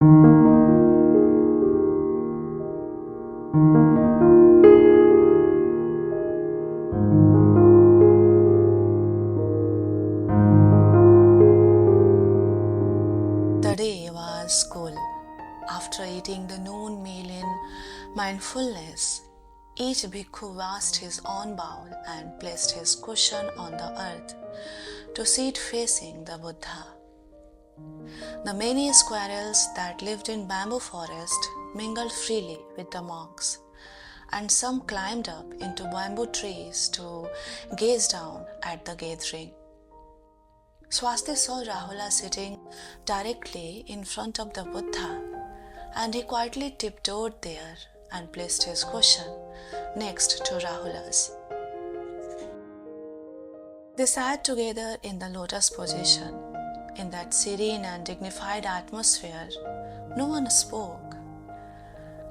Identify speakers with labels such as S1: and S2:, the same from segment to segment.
S1: The day was cool. After eating the noon meal in mindfulness, each bhikkhu washed his own bowl and placed his cushion on the earth to sit facing the Buddha. The many squirrels that lived in bamboo forest mingled freely with the monks, and some climbed up into bamboo trees to gaze down at the gathering. Svasti saw Rahula sitting directly in front of the Buddha, and he quietly tiptoed there and placed his cushion next to Rahula's. They sat together in the lotus position. In that serene and dignified atmosphere, no one spoke.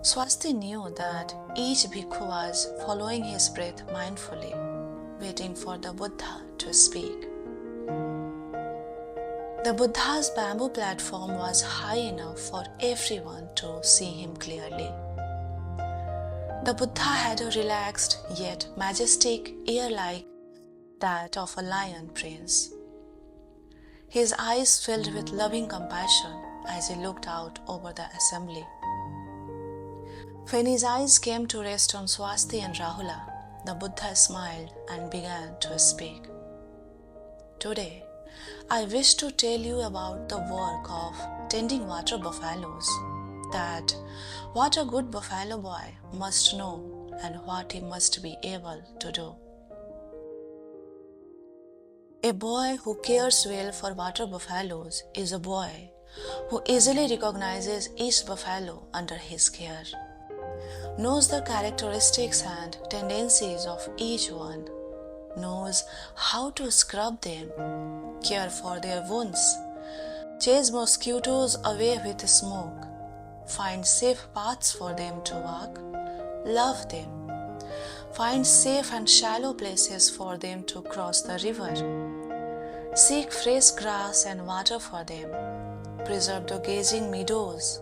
S1: Svasti knew that each bhikkhu was following his breath mindfully, waiting for the Buddha to speak. The Buddha's bamboo platform was high enough for everyone to see him clearly. The Buddha had a relaxed yet majestic air like that of a lion prince. His eyes filled with loving compassion as he looked out over the assembly. When his eyes came to rest on Svasti and Rahula, the Buddha smiled and began to speak. Today, I wish to tell you about the work of tending water buffaloes, that what a good buffalo boy must know and what he must be able to do. A boy who cares well for water buffaloes is a boy who easily recognizes each buffalo under his care, knows the characteristics and tendencies of each one, knows how to scrub them, care for their wounds, chase mosquitoes away with smoke, find safe paths for them to walk, love them, find safe and shallow places for them to cross the river, seek fresh grass and water for them, preserve the grazing meadows,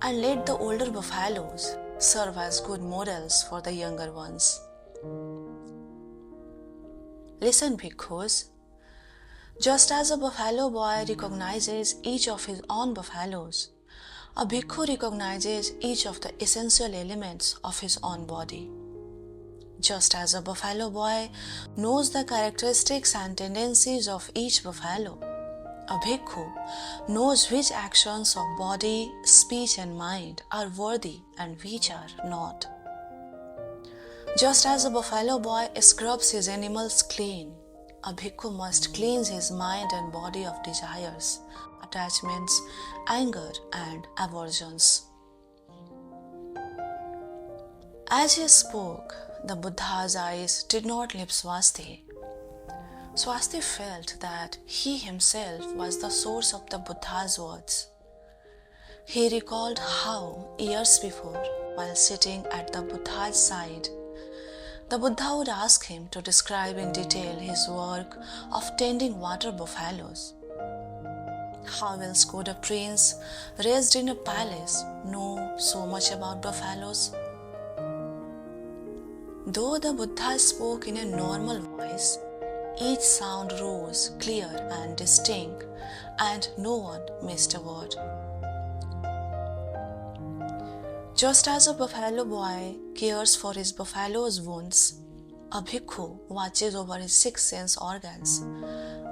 S1: and let the older buffaloes serve as good models for the younger ones. Listen, bhikkhus. Just as a buffalo boy recognizes each of his own buffaloes, a bhikkhu recognizes each of the essential elements of his own body. Just as a buffalo boy knows the characteristics and tendencies of each buffalo, a bhikkhu knows which actions of body, speech and mind are worthy and which are not. Just as a buffalo boy scrubs his animals clean, a bhikkhu must cleanse his mind and body of desires, attachments, anger and aversions. As he spoke, the Buddha's eyes did not leave Svasti. Svasti felt that he himself was the source of the Buddha's words. He recalled how, years before, while sitting at the Buddha's side, the Buddha would ask him to describe in detail his work of tending water buffaloes. How else could a prince raised in a palace know so much about buffaloes? Though the Buddha spoke in a normal voice, each sound rose clear and distinct, and no one missed a word. Just as a buffalo boy cares for his buffalo's wounds, a bhikkhu watches over his six sense organs,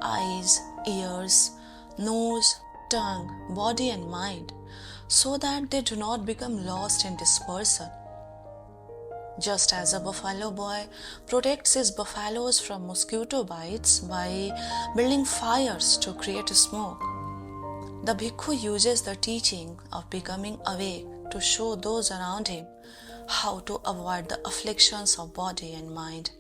S1: eyes, ears, nose, tongue, body and mind, so that they do not become lost in dispersion. Just as a buffalo boy protects his buffaloes from mosquito bites by building fires to create smoke, the bhikkhu uses the teaching of becoming awake to show those around him how to avoid the afflictions of body and mind.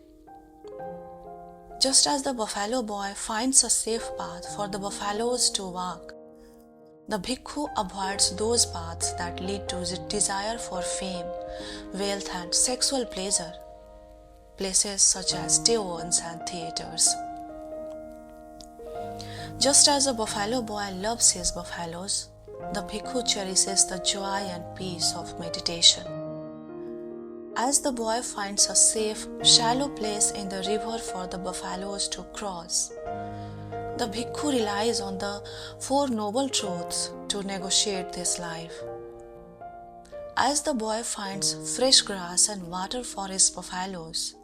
S1: Just as the buffalo boy finds a safe path for the buffaloes to walk, the bhikkhu avoids those paths that lead to his desire for fame, wealth and sexual pleasure, places such as taverns and theatres. Just as a buffalo boy loves his buffaloes, the bhikkhu cherishes the joy and peace of meditation. As the boy finds a safe, shallow place in the river for the buffaloes to cross, the bhikkhu relies on the Four Noble Truths to negotiate this life. As the boy finds fresh grass and water for his buffaloes,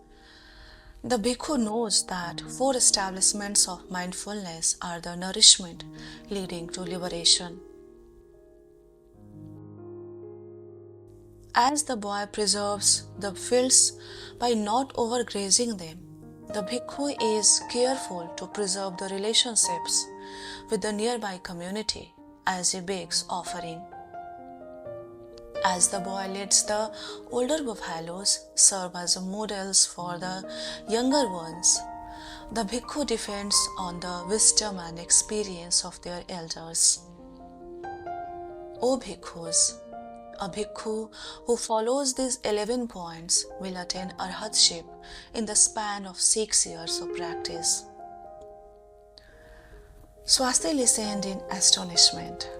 S1: the bhikkhu knows that four establishments of mindfulness are the nourishment leading to liberation. As the boy preserves the fields by not overgrazing them, the bhikkhu is careful to preserve the relationships with the nearby community as he begs offering. As the boy lets the older buffaloes serve as models for the younger ones, the bhikkhu depends on the wisdom and experience of their elders. O bhikkhus, a bhikkhu who follows these 11 points will attain arhatship in the span of 6 years of practice. Svasti listened in astonishment.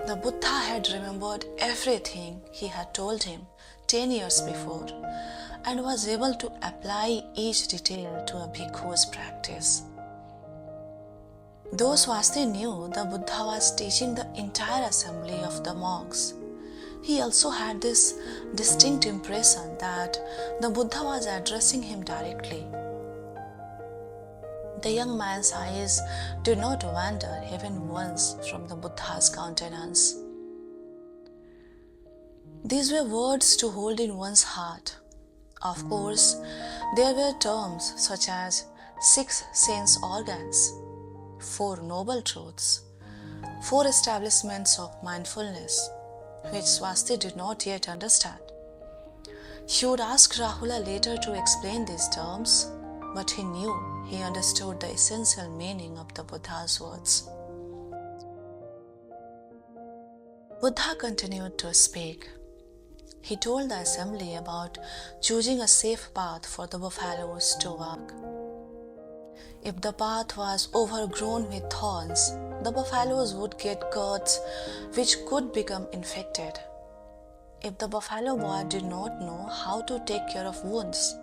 S1: The Buddha had remembered everything he had told him 10 years before and was able to apply each detail to a bhikkhu's practice. Though Svasti knew the Buddha was teaching the entire assembly of the monks, he also had this distinct impression that the Buddha was addressing him directly. The young man's eyes did not wander even once from the Buddha's countenance. These were words to hold in one's heart. Of course, there were terms such as 6 sense organs, 4 noble truths, 4 establishments of mindfulness, which Svasti did not yet understand. He would ask Rahula later to explain these terms, but he knew he understood the essential meaning of the Buddha's words. Buddha continued to speak. He told the assembly about choosing a safe path for the buffaloes to walk. If the path was overgrown with thorns, the buffaloes would get cuts which could become infected. If the buffalo boy did not know how to take care of wounds,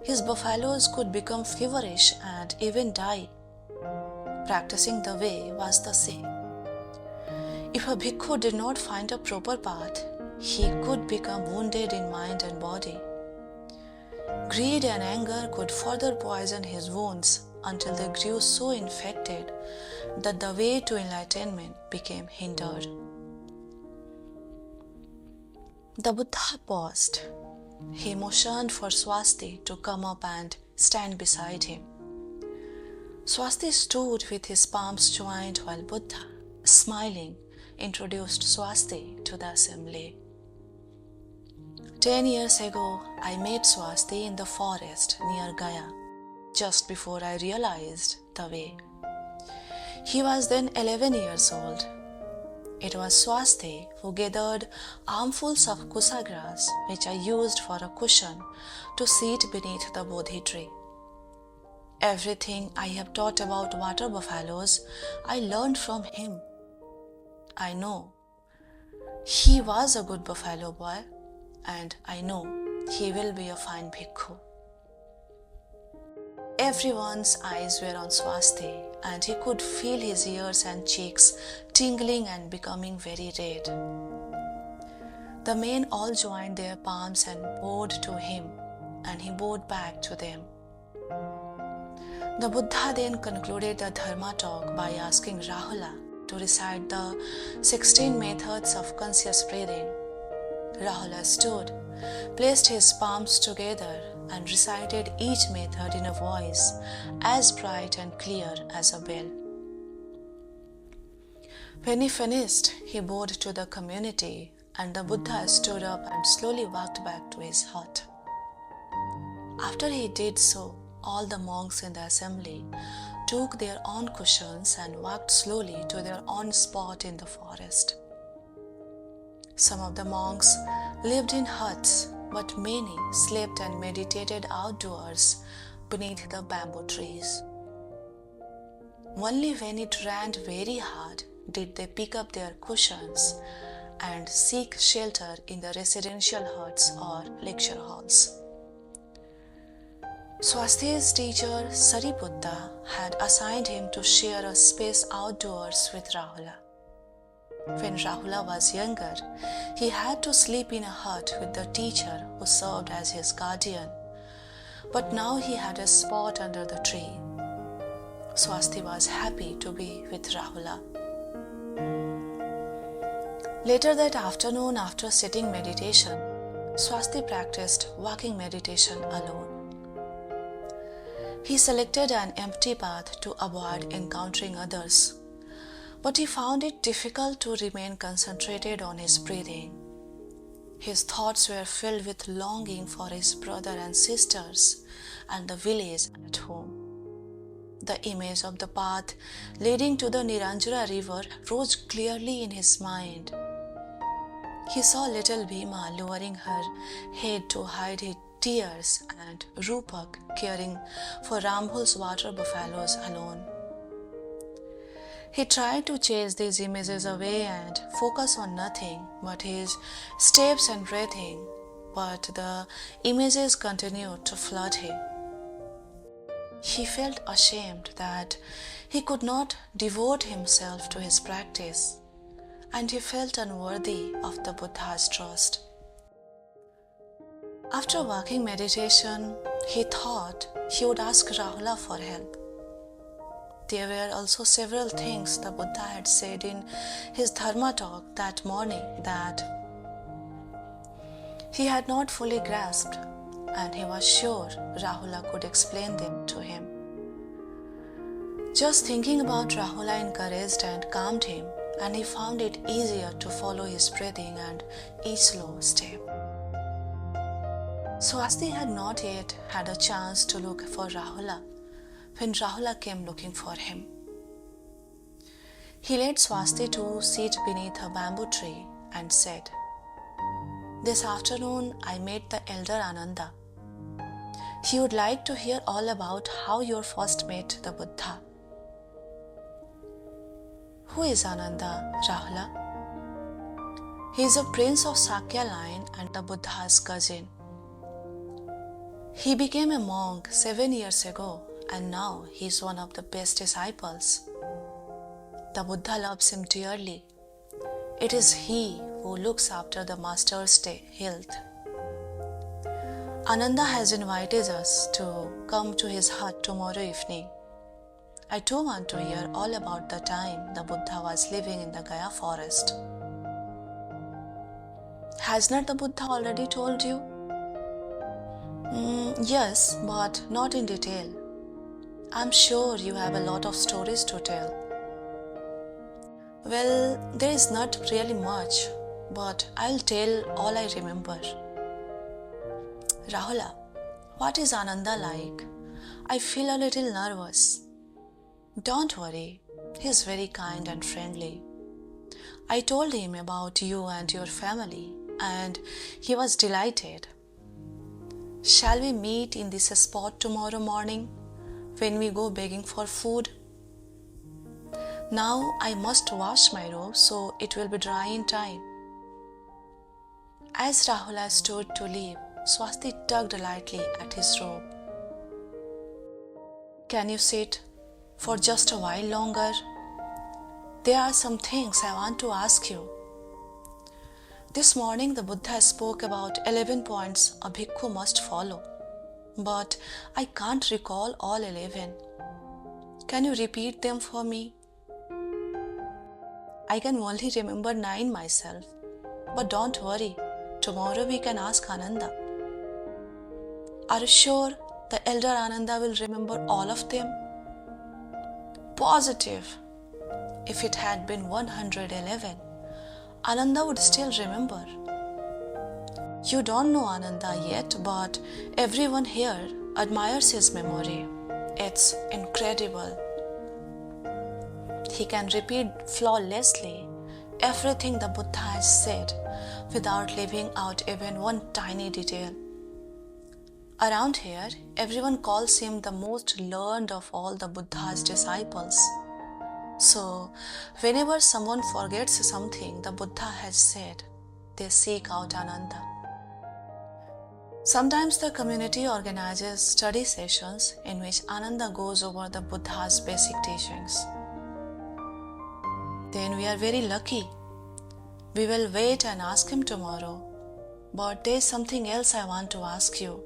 S1: his buffaloes could become feverish and even die. Practicing the way was the same. If a bhikkhu did not find a proper path, he could become wounded in mind and body. Greed and anger could further poison his wounds until they grew so infected that the way to enlightenment became hindered. The Buddha paused. He motioned for Svasti to come up and stand beside him. Svasti stood with his palms joined while Buddha, smiling, introduced Svasti to the assembly. 10 years ago, I met Svasti in the forest near Gaya, just before I realized the way. He was then 11 years old. It was Svasti who gathered armfuls of kusa grass, which I used for a cushion to sit beneath the Bodhi tree. Everything I have taught about water buffaloes, I learned from him. I know he was a good buffalo boy, and I know he will be a fine bhikkhu. Everyone's eyes were on Svasti, and he could feel his ears and cheeks tingling and becoming very red. The men all joined their palms and bowed to him, and he bowed back to them. The Buddha then concluded the Dharma talk by asking Rahula to recite the 16 methods of conscious breathing. Rahula stood, placed his palms together, and recited each method in a voice as bright and clear as a bell. When he finished, he bowed to the community, and the Buddha stood up and slowly walked back to his hut. After he did so, all the monks in the assembly took their own cushions and walked slowly to their own spot in the forest. Some of the monks lived in huts, but many slept and meditated outdoors beneath the bamboo trees. Only when it rained very hard did they pick up their cushions and seek shelter in the residential huts or lecture halls. Swasti's teacher Sariputta had assigned him to share a space outdoors with Rahula. When Rahula was younger, he had to sleep in a hut with the teacher who served as his guardian, but now he had a spot under the tree. Svasti was happy to be with Rahula. Later that afternoon, after sitting meditation, Svasti practiced walking meditation alone. He selected an empty path to avoid encountering others, but he found it difficult to remain concentrated on his breathing. His thoughts were filled with longing for his brother and sisters and the village at home. The image of the path leading to the Niranjara river rose clearly in his mind. He saw little Bhima lowering her head to hide his tears and Rupak caring for Rambhul's water buffaloes alone. He tried to chase these images away and focus on nothing but his steps and breathing, but the images continued to flood him. He felt ashamed that he could not devote himself to his practice, and he felt unworthy of the Buddha's trust. After walking meditation, he thought he would ask Rahula for help. There were also several things the Buddha had said in his Dharma talk that morning that he had not fully grasped, and he was sure Rahula could explain them to him. Just thinking about Rahula encouraged and calmed him, and he found it easier to follow his breathing and each slow step. Svasti had not yet had a chance to look for Rahula when Rahula came looking for him. He led Svasti to sit beneath a bamboo tree and said, "This afternoon I met the elder Ananda. He would like to hear all about how you first met the Buddha." "Who is Ananda, Rahula?" "He is a prince of Sakya line and the Buddha's cousin. He became a monk 7 years ago and now he is one of the best disciples. The Buddha loves him dearly. It is he who looks after the master's health. Ananda has invited us to come to his hut tomorrow evening. I too want to hear all about the time the Buddha was living in the Gaya forest." "Has not the Buddha already told you?" Yes, but not in detail. I'm sure you have a lot of stories to tell." "Well, there is not really much, but I'll tell all I remember." "Rahula, what is Ananda like? I feel a little nervous." "Don't worry, he is very kind and friendly. I told him about you and your family, and he was delighted. Shall we meet in this spot tomorrow morning when we go begging for food? Now I must wash my robe so it will be dry in time." As Rahula stood to leave, Svasti tugged lightly at his robe. "Can you sit for just a while longer? There are some things I want to ask you. This morning the Buddha spoke about 11 points a bhikkhu must follow, but I can't recall all 11. Can you repeat them for me?" "I can only remember 9 myself, but don't worry, tomorrow we can ask Ananda." "Are you sure the elder Ananda will remember all of them?" "Positive. If it had been 111, Ananda would still remember. You don't know Ananda yet, but everyone here admires his memory. It's incredible. He can repeat flawlessly everything the Buddha has said without leaving out even one tiny detail. Around here, everyone calls him the most learned of all the Buddha's disciples. So, whenever someone forgets something the Buddha has said, they seek out Ananda. Sometimes the community organizes study sessions in which Ananda goes over the Buddha's basic teachings. Then we are very lucky. We will wait and ask him tomorrow. But there is something else I want to ask you.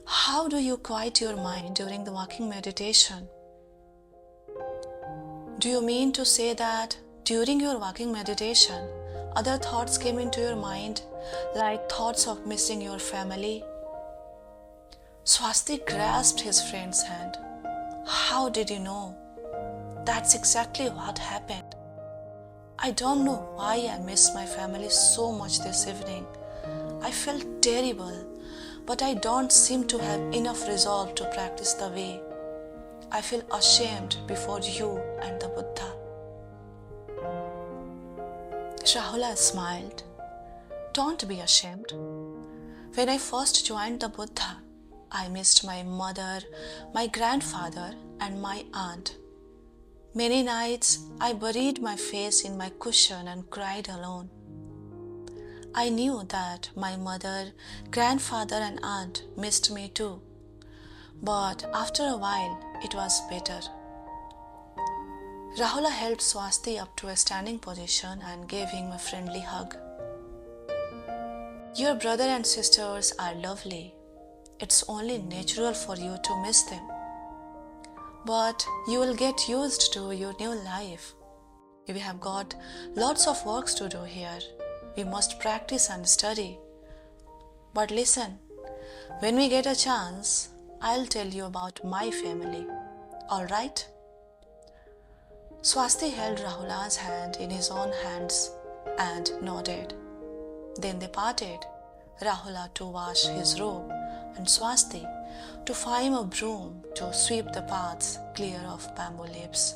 S1: How do you quiet your mind during the walking meditation? Do you mean to say that during your walking meditation, other thoughts came into your mind, like thoughts of missing your family? Svasti grasped his friend's hand. How did you know? That's exactly what happened. I don't know why I missed my family so much this evening. I felt terrible, but I don't seem to have enough resolve to practice the way. I feel ashamed before you and the Buddha. Rahula smiled. Don't be ashamed. When I first joined the Buddha, I missed my mother, my grandfather, and my aunt. Many nights I buried my face in my cushion and cried alone. I knew that my mother, grandfather, and aunt missed me too. But after a while, it was better. Rahula helped Svasti up to a standing position and gave him a friendly hug. Your brother and sisters are lovely. It's only natural for you to miss them. But you will get used to your new life. We have got lots of works to do here. We must practice and study. But listen, when we get a chance, I'll tell you about my family. All right? Svasti held Rahula's hand in his own hands and nodded. Then they parted, Rahula to wash his robe and Svasti to find a broom to sweep the paths clear of bamboo leaves.